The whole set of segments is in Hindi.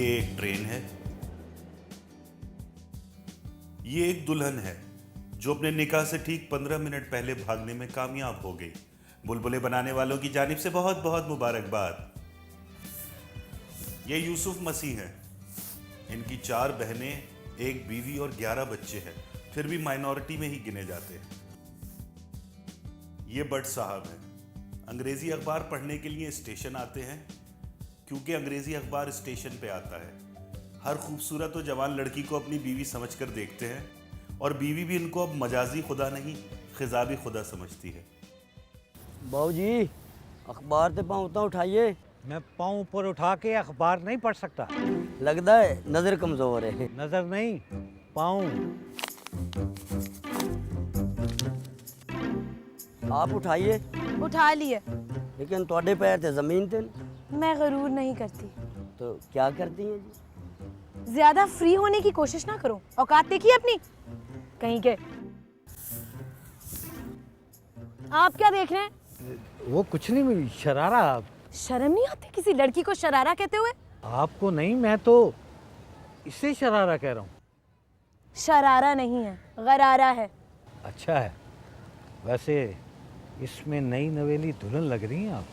ये एक ट्रेन है। ये एक दुल्हन है जो अपने निकाह से ठीक 15 मिनट पहले भागने में कामयाब हो गई। बुलबुले बनाने वालों की जानिब से बहुत बहुत मुबारकबाद। ये यूसुफ मसीह हैं। इनकी 4 बहनें, 1 बीवी और 11 बच्चे हैं, फिर भी माइनॉरिटी में ही गिने जाते हैं। ये बट साहब हैं। अंग्रेजी अखबार पढ़ने के लिए स्टेशन आते हैं, क्योंकि अंग्रेजी अखबार स्टेशन पे आता है। हर खूबसूरत और जवान लड़की को अपनी बीवी समझकर देखते हैं, और बीवी भी इनको अब मजाजी खुदा नहीं, खिजाबी खुदा समझती है। बाबू जी, अखबार ते पाँव उतना उठाइए। मैं पाँव ऊपर उठा के अखबार नहीं पढ़ सकता। लगता है नजर कमजोर है। नजर नहीं, पाँव। आप उठाइए। उठा लिए। लेकिन ਤੁਹਾਡੇ पैर ते जमीन ते। मैं गरूर नहीं करती। तो क्या करती हैं जी? ज्यादा फ्री होने की कोशिश ना करो। औकात देखिए अपनी कहीं के। आप क्या देख रहे हैं? वो कुछ नहीं, शरारा। शर्म नहीं आती किसी लड़की को शरारा कहते हुए? आपको नहीं, मैं तो इसे शरारा कह रहा हूँ। शरारा नहीं है, गरारा है। अच्छा है। वैसे इसमें नई नवेली दुल्हन लग रही हैं आप।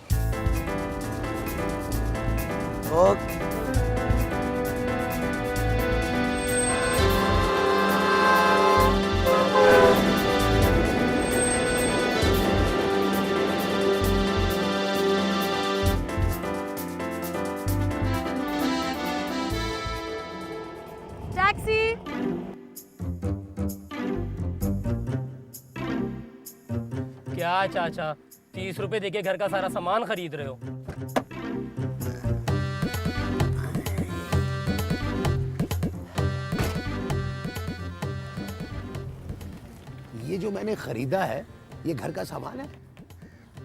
ओके। टैक्सी। क्या चाचा, 30 रुपए देके घर का सारा सामान खरीद रहे हो? ये जो मैंने खरीदा है, ये घर का सामान है।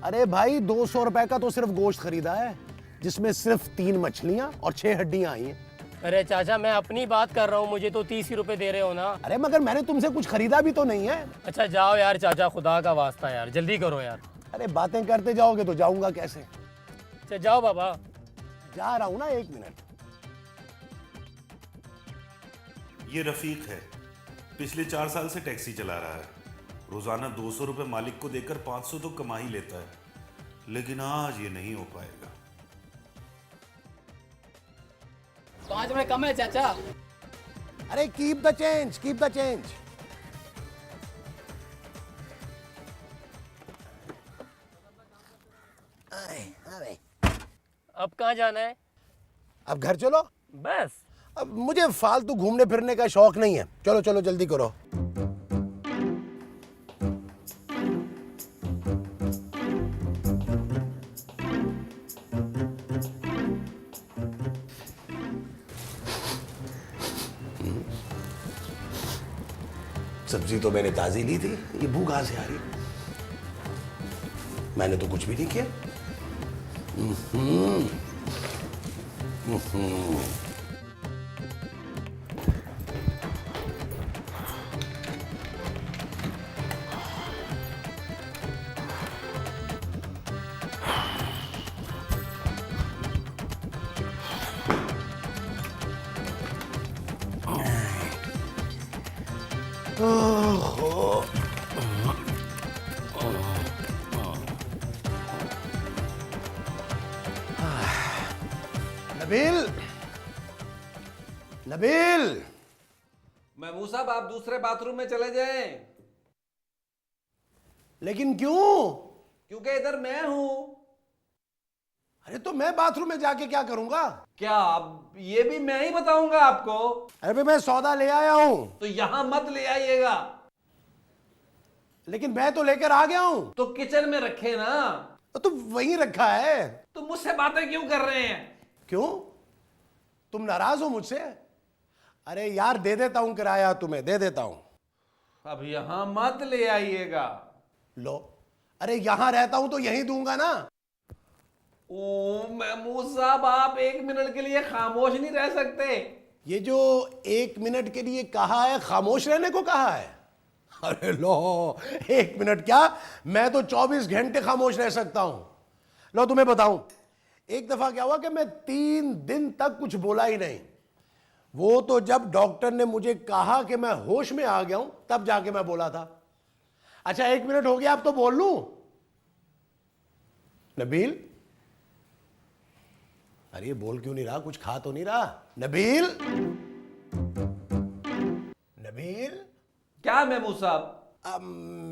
अरे भाई, 200 रुपए का तो सिर्फ गोश्त खरीदा है, जिसमें सिर्फ 3 मछलियां और 6 हड्डियां आई हैं। अरे चाचा, मैं अपनी बात कर रहा हूँ, मुझे तो 30 ही रुपए दे रहे हो ना। अरे मगर मैंने तुमसे कुछ खरीदा भी तो नहीं है। अच्छा जाओ यार चाचा, खुदा का वास्ता यार, जल्दी करो यार। अरे बातें करते जाओगे तो जाऊंगा कैसे? अच्छा जाओ बाबा। जा रहा हूं ना, 1 मिनट। ये रफीक है। पिछले 4 साल से टैक्सी चला रहा है। रोजाना 200 रुपए मालिक को देकर 500 तो कमा ही लेता है, लेकिन आज ये नहीं हो पाएगा। 5 रुपए कम है चाचा। अरे keep the change, keep the change. अरे अब कहाँ जाना है? अब घर चलो। बस। अब मुझे फालतू घूमने फिरने का शौक नहीं है। चलो चलो जल्दी करो। सब्जी तो मैंने ताजी ली थी, ये बू कहां से आ रही? मैंने तो कुछ भी नहीं किया। नबील, नबील। महमूद साहब, आप दूसरे बाथरूम में चले जाएं। लेकिन क्यों? क्योंकि इधर मैं हूं। अरे तो मैं बाथरूम में जाके क्या करूंगा? क्या अब ये भी मैं ही बताऊंगा आपको? अरे भाई, मैं सौदा ले आया हूं। तो यहां मत ले आइएगा। लेकिन मैं तो लेकर आ गया हूं। तो किचन में रखे ना। तो वहीं रखा है। तो मुझसे बातें क्यों कर रहे हैं? क्यों? तुम नाराज हो मुझसे? अरे यार, दे देता हूं किराया, तुम्हें दे देता हूं। अब यहां मत ले आइएगा। लो, अरे यहां रहता हूं तो यहीं दूंगा ना। ओ महमूद साहब, आप 1 मिनट के लिए खामोश नहीं रह सकते। ये जो 1 मिनट के लिए कहा है, खामोश रहने को कहा है? अरे लो, 1 मिनट क्या, मैं तो 24 घंटे खामोश रह सकता हूं। लो तुम्हें बताऊं, एक दफा क्या हुआ कि मैं 3 दिन तक कुछ बोला ही नहीं। वो तो जब डॉक्टर ने मुझे कहा कि मैं होश में आ गया हूं तब जाके मैं बोला था। अच्छा 1 मिनट हो गया, अब तो बोल लूं। नबील, अरे ये बोल क्यों नहीं रहा? कुछ खा तो नहीं रहा? नबील, नबील। क्या महमूद साहब?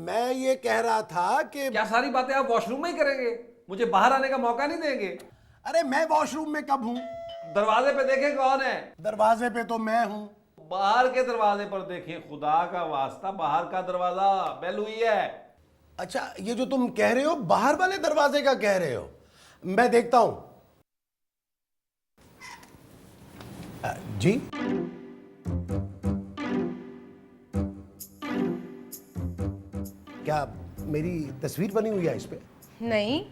मैं ये कह रहा था कि क्या सारी बातें आप वॉशरूम में ही करेंगे? मुझे बाहर आने का मौका नहीं देंगे? अरे मैं वॉशरूम में कब हूं? दरवाजे पे देखें कौन है। दरवाजे पे तो मैं हूं। बाहर के दरवाजे पर देखें, खुदा का वास्ता, बाहर का दरवाजा बेल हुई है। अच्छा, ये जो तुम कह रहे हो बाहर वाले दरवाजे का कह रहे हो? मैं देखता हूं। जी, क्या मेरी तस्वीर बनी हुई है इस पे? नहीं,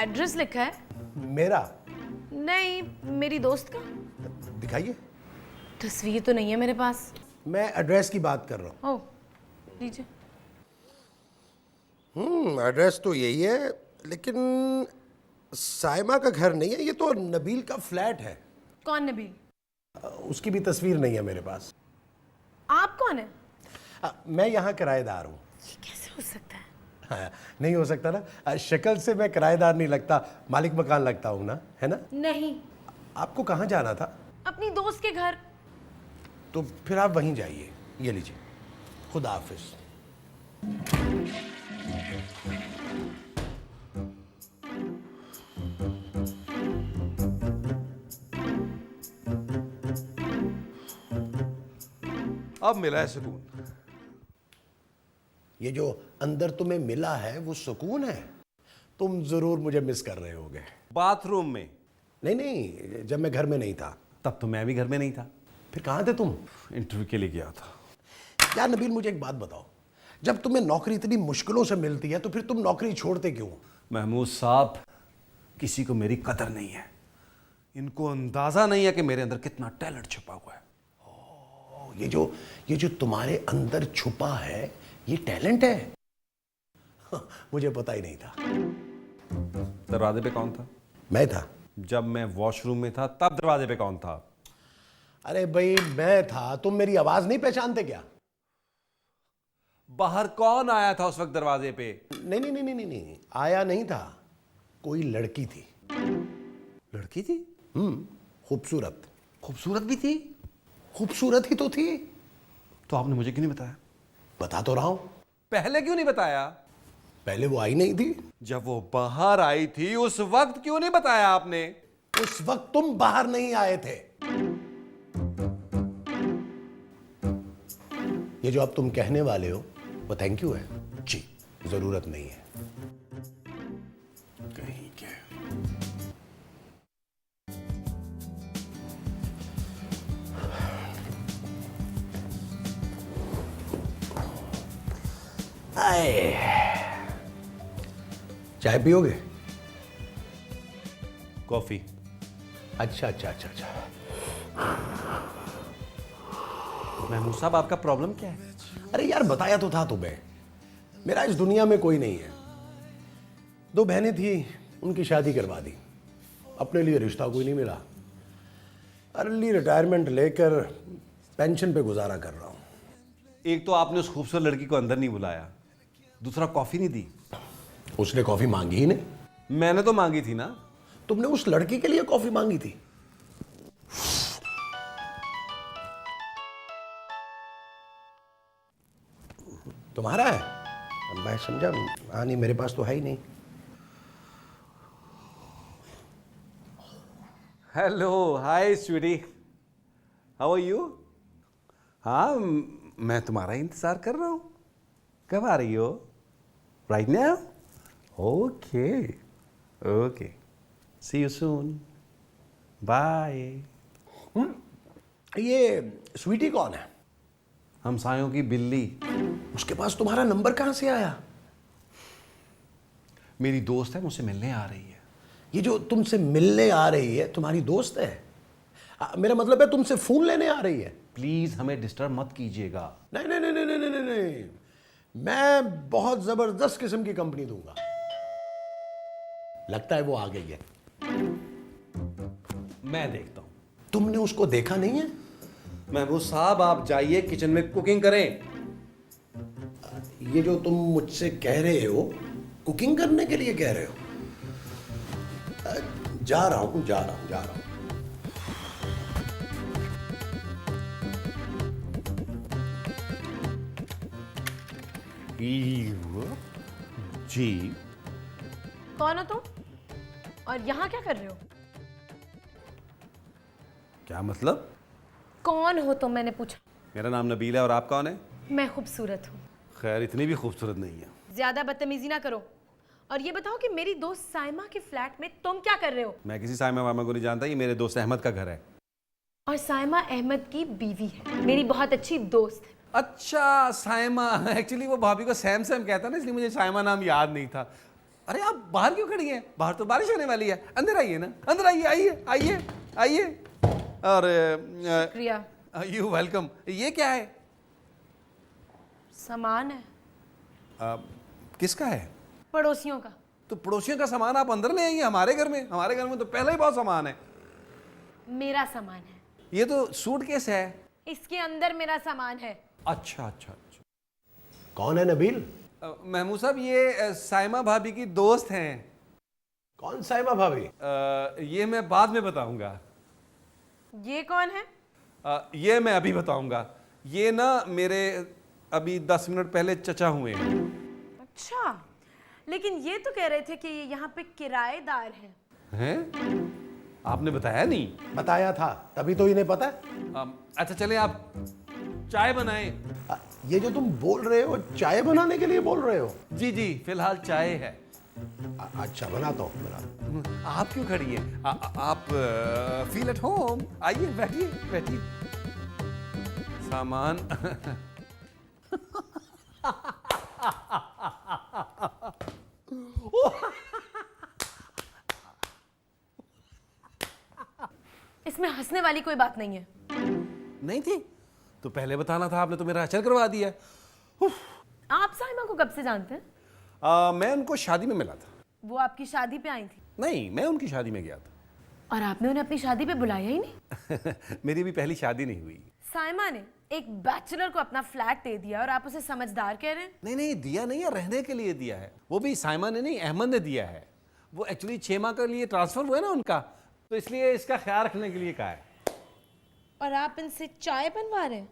एड्रेस लिखा है। मेरा? नहीं, मेरी दोस्त का। दिखाइए। तस्वीर तो नहीं है मेरे पास। मैं एड्रेस की बात कर रहा हूं। ओह, लीजिए। एड्रेस तो यही है, लेकिन साइमा का घर नहीं है, ये तो नबील का फ्लैट है। कौन नबील? उसकी भी तस्वीर नहीं है मेरे पास। आप कौन है? मैं यहाँ किराएदार हूँ। ये कैसे हो सकता है? हाँ, नहीं हो सकता ना, शक्ल से मैं किराएदार नहीं लगता, मालिक मकान लगता हूँ ना, है ना? नहीं, आपको कहाँ जाना था? अपनी दोस्त के घर। तो फिर आप वहीं जाइए। ये लीजिए, खुदा हाफिज। अब मिला है सुकून। ये जो अंदर तुम्हें मिला है वो सुकून है? तुम जरूर मुझे मिस कर रहे होगे। बाथरूम में? नहीं नहीं, जब मैं घर में नहीं था। तब तो मैं भी घर में नहीं था। फिर कहाँ थे तुम? इंटरव्यू के लिए गया था। यार नबील, मुझे एक बात बताओ, जब तुम्हें नौकरी इतनी मुश्किलों से मिलती है तो फिर तुम नौकरी छोड़ते क्यों? महमूद साहब, किसी को मेरी कदर नहीं है। इनको अंदाजा नहीं है कि मेरे अंदर कितना टैलेंट छुपा हुआ है। ये जो तुम्हारे अंदर छुपा है, ये टैलेंट है? मुझे पता ही नहीं था। दरवाजे पे कौन था? मैं था। जब मैं वॉशरूम में था तब दरवाजे पे कौन था? अरे भाई मैं था, तुम मेरी आवाज नहीं पहचानते क्या? बाहर कौन आया था उस वक्त दरवाजे पे? नहीं नहीं नहीं नहीं नहीं, आया नहीं था, कोई लड़की थी। लड़की थी? खूबसूरत। खूबसूरत भी थी? खूबसूरत ही तो थी। तो आपने मुझे क्यों नहीं बताया? बता तो रहा हूं। पहले क्यों नहीं बताया? पहले वो आई नहीं थी। जब वो बाहर आई थी उस वक्त क्यों नहीं बताया आपने? उस वक्त तुम बाहर नहीं आए थे। ये जो अब तुम कहने वाले हो वो थैंक यू है जी, जरूरत नहीं है। कहीं के आए, चाय पियोगे? कॉफी। अच्छा अच्छा अच्छा अच्छा। महमूद साहब, आपका प्रॉब्लम क्या है? अरे यार, बताया तो था तुम्हें, मेरा इस दुनिया में कोई नहीं है। 2 बहनें थी, उनकी शादी करवा दी। अपने लिए रिश्ता कोई नहीं मिला। अर्ली रिटायरमेंट लेकर पेंशन पे गुजारा कर रहा हूं। एक तो आपने उस खूबसूरत लड़की को अंदर नहीं बुलाया, दूसरा कॉफी नहीं दी। उसने कॉफी मांगी ही नहीं। मैंने तो मांगी थी ना। तुमने उस लड़की के लिए कॉफी मांगी थी? तुम्हारा है? मैं समझा, हाँ नहीं, मेरे पास तो है ही नहीं। Hello, hi sweetie, how are you? हाँ, मैं तुम्हारा इंतजार कर रहा हूँ। कब आ रही हो? Right now? Okay okay, see you soon, bye. ये स्वीटी कौन है? हमसायों की बिल्ली। उसके पास तुम्हारा नंबर कहां से आया? मेरी दोस्त है, मुझसे मिलने आ रही है। ये जो तुमसे मिलने आ रही है तुम्हारी दोस्त है? मेरा मतलब है तुमसे फोन लेने आ रही है? प्लीज हमें डिस्टर्ब मत कीजिएगा। नहीं नहीं नहीं नहीं नहीं नहीं नहीं, मैं बहुत जबरदस्त किस्म की कंपनी दूंगा। लगता है वो आ गई है। मैं देखता हूं। तुमने उसको देखा नहीं है? महबूब साहब आप जाइए किचन में कुकिंग करें। ये जो तुम मुझसे कह रहे हो, कुकिंग करने के लिए कह रहे हो? जा रहा हूं। जी कौन हो तुम और यहाँ क्या कर रहे हो? क्या मतलब? कौन हो तुम, मैंने पूछा। मेरा नाम नबील है और आप कौन है? मैं खूबसूरत हूँ। खैर इतनी भी खूबसूरत नहीं है। ज्यादा बदतमीजी ना करो और ये बताओ कि मेरी दोस्त साइमा के फ्लैट में तुम क्या कर रहे हो? मैं किसी साइमा वामा को नहीं जानता, ये मेरे दोस्त अहमद का घर है। और साइमा अहमद की बीवी है, मेरी बहुत अच्छी दोस्त है। अच्छा साइमा, एक्चुअली वो भाभी को सैम सैम कहता ना, इसलिए मुझे साइमा नाम याद नहीं था। अरे आप बाहर क्यों खड़ी हैं? बाहर तो बारिश होने वाली है, अंदर आइए ना, अंदर आइए, आइए आइए आइए। और प्रिया, यू वेलकम। ये क्या है? सामान है, किसका है? पड़ोसियों का। तो पड़ोसियों का सामान आप अंदर ले आइए हमारे घर में। हमारे घर में तो पहले ही बहुत सामान है। मेरा सामान है। ये तो सूटकेस है। इसके अंदर मेरा सामान है। अच्छा अच्छा अच्छा। कौन है नबील? महमूद साहब ये साइमा भाभी की दोस्त हैं। कौन साइमा भाभी? ये मैं बाद में बताऊंगा। ये कौन है? ये मैं अभी बताऊंगा। ये ना मेरे अभी 10 मिनट पहले चचा हुए हैं। अच्छा, लेकिन ये तो कह रहे थे कि ये यहाँ पे किराएदार हैं। आपने बताया नहीं? बताया था, तभी तो इन्हें पता है। अच्छा चले आप चाय बनाएं। ये जो तुम बोल रहे हो, चाय बनाने के लिए बोल रहे हो? जी जी, फिलहाल चाय है। अच्छा, बनाता हूँ। आप क्यों खड़ी हैं? आप फील एट होम। आइए बैठिए बैठिए। सामान इसमें हंसने वाली कोई बात नहीं है। नहीं थी तो पहले बताना था, आपने तो मेरा अचल करवा दिया। आप साइमा को कब से जानते हैं? मैं उनको शादी में मिला था। वो आपकी शादी पे आई थी? नहीं, मैं उनकी शादी में गया था। और आपने उन्हें अपनी शादी पे बुलाया ही नहीं? मेरी भी पहली शादी नहीं हुई। साइमा ने एक बैचलर को अपना फ्लैट दे दिया और आप उसे समझदार कह रहे हैं? नहीं नहीं, दिया नहीं है, रहने के लिए दिया है। वो भी साइमा ने नहीं, अहमद ने दिया है। वो एक्चुअली 6 माह के लिए ट्रांसफर हुआ है ना उनका, तो इसलिए इसका ख्याल रखने के लिए कहा है। और आप इनसे चाय बनवा रहे हैं?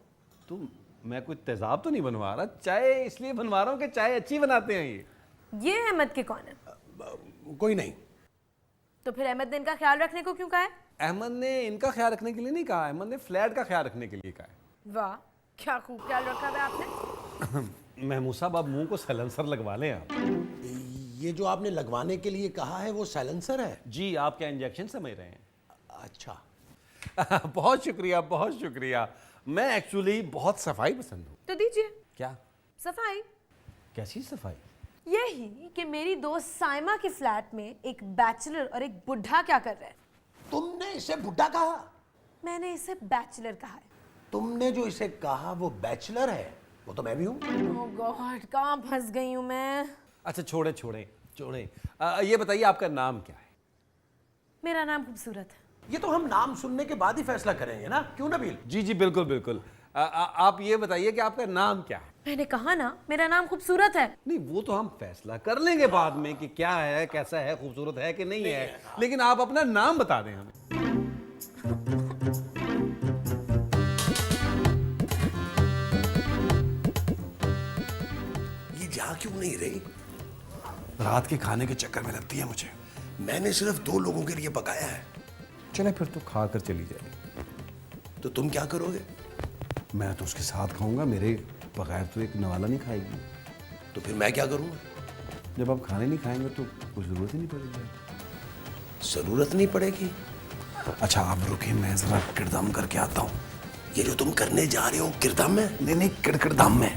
तो मैं कोई तेजाब तो नहीं बनवा रहा, चाय इसलिए बनवा रहा हूँ कि चाय अच्छी बनाते हैं ये। अहमद के कौन है? कोई नहीं। तो फिर अहमद ने इनका ख्याल रखने को क्यों कहा है? अहमद ने इनका ख्याल रखने के लिए नहीं कहा, अहमद ने फ्लैट का ख्याल रखने के लिए कहा है। वाह, क्या खूब ख्याल रखा है आपने। महमूद साहब आप मुंह को सैलेंसर लगवा लें आप। ये जो आपने लगवाने के लिए कहा है वो साइलेंसर है? जी, आप क्या इंजेक्शन समझ रहे हैं? अच्छा। बहुत शुक्रिया बहुत शुक्रिया। मैं एक्चुअली बहुत सफाई पसंद हूँ। तो दीजिए। क्या? सफाई। कैसी सफाई? यही कि मेरी दोस्त साइमा के फ्लैट में एक बैचलर और एक बुढ़ा क्या कर रहे हैं। तुमने इसे बुढ़ा कहा? मैंने इसे बैचलर कहा है। तुमने जो इसे कहा वो बैचलर है, वो तो मैं भी हूँ। ओह गॉड, कहाँ फंस गई हूँ मैं। अच्छा छोड़े छोड़े छोड़े। ये बताइए आपका नाम क्या है? मेरा नाम खूबसूरत है। ये तो हम नाम सुनने के बाद ही फैसला करेंगे ना, क्यों नबील? जी जी बिल्कुल बिल्कुल। आप ये बताइए कि आपका नाम क्या है? मैंने कहा ना, मेरा नाम खूबसूरत है। नहीं, वो तो हम फैसला कर लेंगे बाद में कि क्या है, कैसा है, खूबसूरत है कि नहीं है, लेकिन आप अपना नाम बता दें हमें। ये जा क्यों नहीं रही? रात के खाने के चक्कर में लगती है मुझे। मैंने सिर्फ 2 लोगों के लिए पकाया है। चले फिर तो खा कर चली जाए। तो तुम क्या करोगे? मैं तो उसके साथ खाऊंगा, मेरे बगैर तो एक नवाला नहीं खाएगी। तो फिर मैं क्या करूँगा? जब आप खाने नहीं खाएंगे तो कुछ ज़रूरत ही नहीं पड़ेगी। जरूरत नहीं पड़ेगी? अच्छा आप रुकिए, मैं ज़रा किरदाम करके आता हूँ। ये जो तुम करने जा रहे हो किरदाम में? नहीं नहीं, किरदाम में।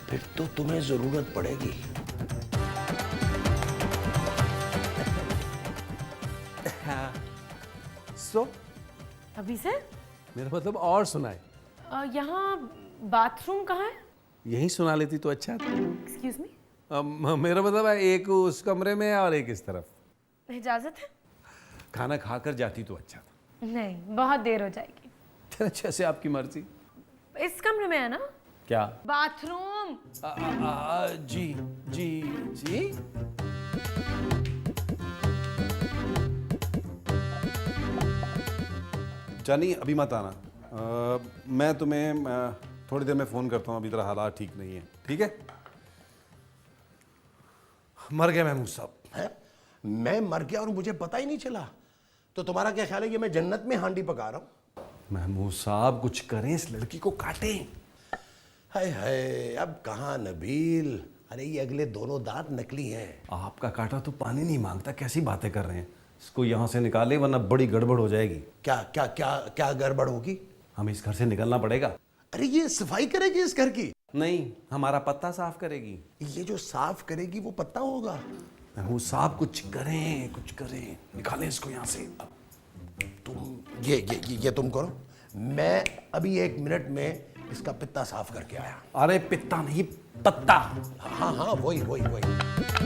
फिर तो तुम्हें जरूरत पड़ेगी। सो अभी से? मेरा मतलब और सुनाए। यहाँ बाथरूम कहाँ है? यही सुना लेती तो अच्छा था। Excuse me. मेरा मतलब है एक उस कमरे में और एक इस तरफ। इजाजत है? खाना खाकर जाती तो अच्छा था। नहीं, बहुत देर हो जाएगी। जैसे आपकी मर्जी। इस कमरे में है ना? क्या? बाथरूम। जी जी जी। जानी अभी मत आना। मैं तुम्हें थोड़ी देर में फ़ोन करता हूँ, अभी तेरा हालात ठीक नहीं है, ठीक है? मर गए महमूद साहब। है? मैं मर गया और मुझे पता ही नहीं चला? तो तुम्हारा क्या ख्याल है कि मैं जन्नत में हांडी पका रहा हूँ? महमूद साहब कुछ करें, इस लड़की को काटें। हाय हाय, अब कहाँ नबील। अरे ये अगले दोनों दांत नकली हैं। आपका काटा तो पानी नहीं मांगता, कैसी बातें कर रहे हैं? इसको यहाँ से निकाले वरना बड़ी गड़बड़ हो जाएगी। क्या क्या क्या क्या गड़बड़ होगी? हमें इस घर से निकलना पड़ेगा। अरे ये सफाई करेगी इस घर की? नहीं, हमारा पत्ता साफ करेगी। ये जो साफ करेगी वो पत्ता होगा? महमूद साहब कुछ करें, कुछ करें, निकालें इसको यहाँ से। तुम ये तुम करो, मैं अभी 1 मिनट में इसका पित्ता साफ करके आया। अरे पित्ता नहीं, पत्ता। हाँ हाँ वही वही वही।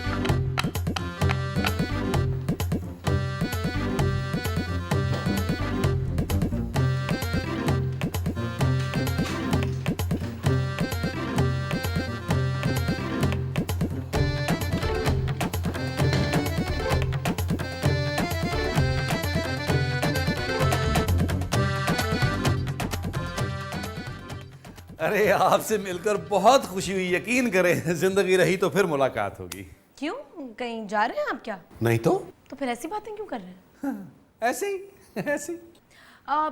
अरे आपसे मिलकर बहुत खुशी हुई, यकीन करें जिंदगी रही तो फिर मुलाकात होगी। क्यों, कहीं जा रहे हैं आप क्या? नहीं तो फिर ऐसी बातें क्यों कर रहे हैं? ऐसे ही ऐसे ही।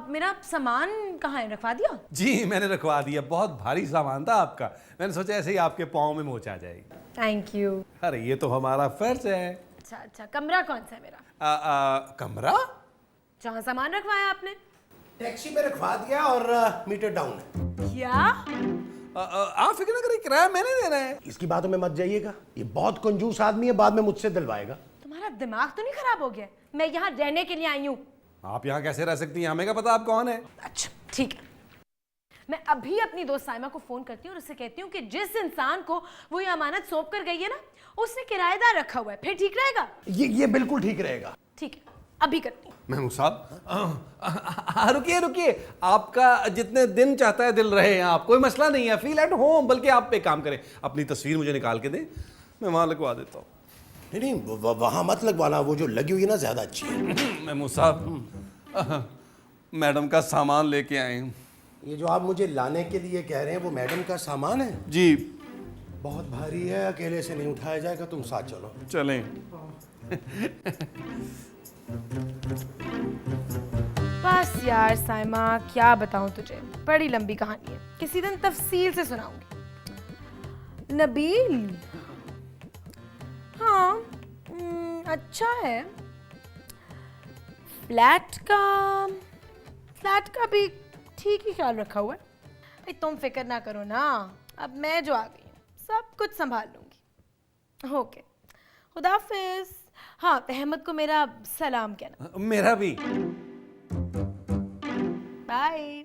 मेरा सामान कहाँ है, रखवा दिया? जी मैंने रखवा दिया, बहुत भारी सामान था आपका, मैंने सोचा ऐसे ही आपके पाँव में मोच आ जाएगी। Thank you. अरे ये तो हमारा फर्ज है। अच्छा, कमरा कौन सा है मेरा? कमरा जहाँ सामान रखवाया आपने? टैक्सी में रखवा दिया और मीटर डाउन है। क्या? आप फिक्र न करिए, किराया मैंने देना है। इसकी बातों में मत जाइएगा, ये बहुत कंजूस आदमी है, बाद में मुझसे दिलवाएगा। तुम्हारा दिमाग तो नहीं खराब हो गया? मैं यहाँ रहने के लिए आई हूँ। आप यहाँ कैसे रह सकती हैं, हमें क्या पता आप कौन है? अच्छा ठीक है, मैं अभी अपनी दोस्त साइमा को फोन करती हूँ और उससे कहती हूँ कि जिस इंसान को वो ये अमानत सौंप कर गई है ना, उसने किराएदार रखा हुआ है, फिर ठीक रहेगा? ये बिल्कुल ठीक रहेगा। ठीक है, अभी करती हूँ। महमूद साहब रुकिए, आपका जितने दिन चाहता है दिल रहे हैं, आप कोई मसला नहीं है, फील एट होम। बल्कि आप एक काम करें, अपनी तस्वीर मुझे निकाल के दें, मैं वहाँ लगवा देता हूँ। नहीं वहाँ मत लगवाना, वो जो लगी हुई है ना ज्यादा अच्छी है। महमूद साहब मैडम का सामान लेके आए हैं। ये जो आप मुझे लाने के लिए कह रहे हैं वो मैडम का सामान है? जी। बहुत भारी है, अकेले से नहीं उठाया जाएगा, तुम साथ चलो। चलें। बस यार साइमा, क्या बताऊं तुझे, बड़ी लंबी कहानी है, किसी दिन तफसील से सुनाऊंगी। नबील, हाँ अच्छा है, फ्लैट का भी ठीक ही ख्याल रखा हुआ है। तुम फिक्र ना करो ना, अब मैं जो आ गई हूँ सब कुछ संभाल लूंगी। ओके, खुदाफिज। हाँ, अहमद को मेरा सलाम कहना। मेरा भी। बाय।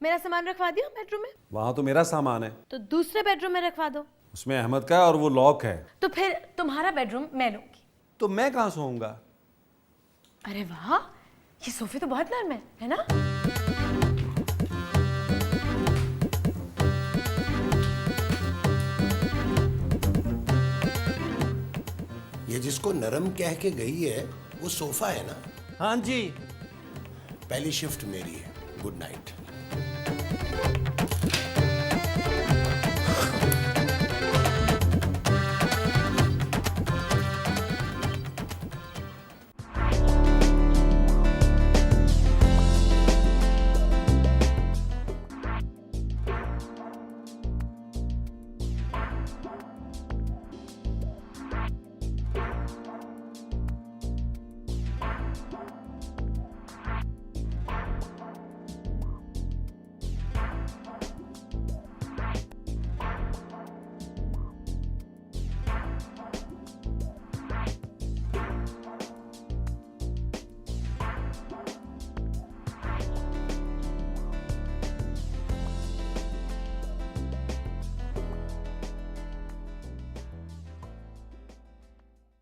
मेरा सामान रखवा दिया बेडरूम में? वहां तो मेरा सामान है। तो दूसरे बेडरूम में रखवा दो। उसमें अहमद का है और वो लॉक है। तो फिर तुम्हारा बेडरूम मैं लूंगी। तो मैं कहाँ सोऊंगा? अरे वाह, ये सोफे तो बहुत नरम है ना? ये जिसको नरम कह के गई है वो सोफा है ना? हाँ जी। पहली शिफ्ट मेरी है, गुड नाइट।